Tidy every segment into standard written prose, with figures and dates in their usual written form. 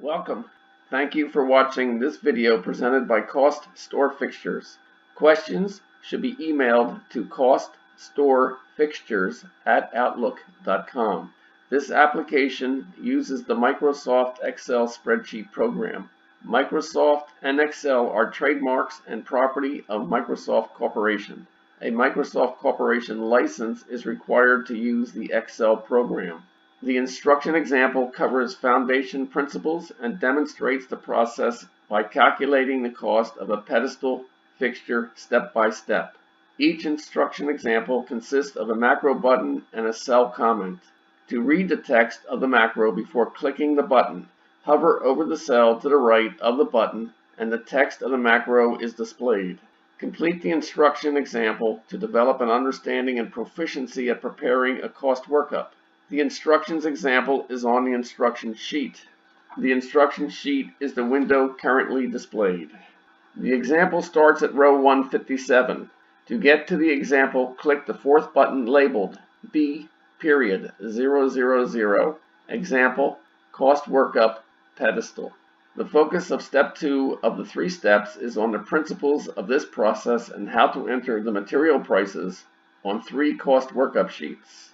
Welcome. Thank you for watching this video presented by CostStoreFixtures. Questions should be emailed to CostStoreFixtures@outlook.com. This application uses the Microsoft Excel spreadsheet program. Microsoft and Excel are trademarks and property of Microsoft Corporation. A Microsoft Corporation license is required to use the Excel program. The instruction example covers foundation principles and demonstrates the process by calculating the cost of a pedestal fixture step by step. Each instruction example consists of a macro button and a cell comment. To read the text of the macro before clicking the button, hover over the cell to the right of the button and the text of the macro is displayed. Complete the instruction example to develop an understanding and proficiency at preparing a cost workup. The instructions example is on the instruction sheet. The instruction sheet is the window currently displayed. The example starts at row 157. To get to the example, click the fourth button labeled B.000 Example Cost Workup Pedestal. The focus of step 2 of the 3 steps is on the principles of this process and how to enter the material prices on 3 cost workup sheets.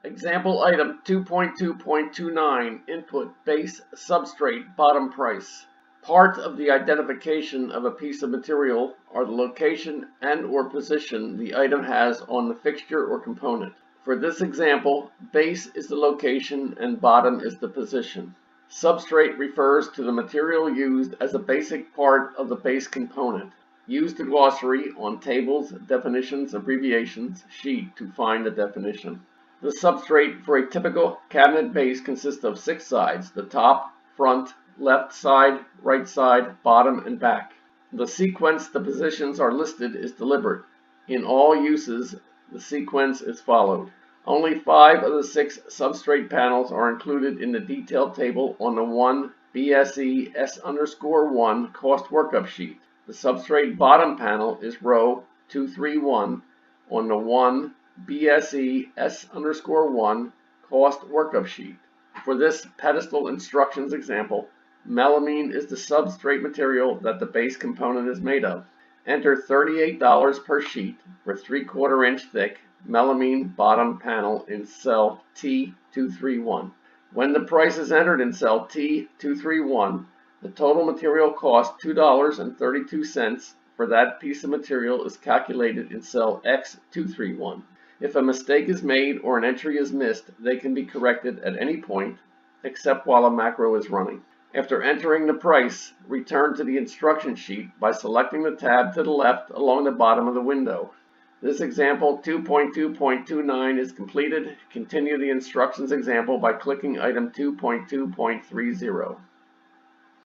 Example item 2.2.29 input base substrate bottom price. Part of the identification of a piece of material are the location and or position the item has on the fixture or component. For this example, base is the location and bottom is the position. Substrate refers to the material used as a basic part of the base component. Use the glossary on tables, definitions, abbreviations sheet to find the definition. The substrate for a typical cabinet base consists of 6 sides: the top, front, left side, right side, bottom, and back. The sequence the positions are listed is deliberate. In all uses, the sequence is followed. Only 5 of the 6 substrate panels are included in the detailed table on the 1 BSE S_1 cost workup sheet. The substrate bottom panel is row 231 on the 1 BSE S_1 cost workup sheet. For this pedestal instructions example, melamine is the substrate material that the base component is made of. Enter $38 per sheet for 3/4 inch thick melamine bottom panel in cell T231. When the price is entered in cell T231, the total material cost $2.32 for that piece of material is calculated in cell X231. If a mistake is made or an entry is missed, they can be corrected at any point, except while a macro is running. After entering the price, return to the instruction sheet by selecting the tab to the left along the bottom of the window. This example 2.2.29 is completed. Continue the instructions example by clicking item 2.2.30.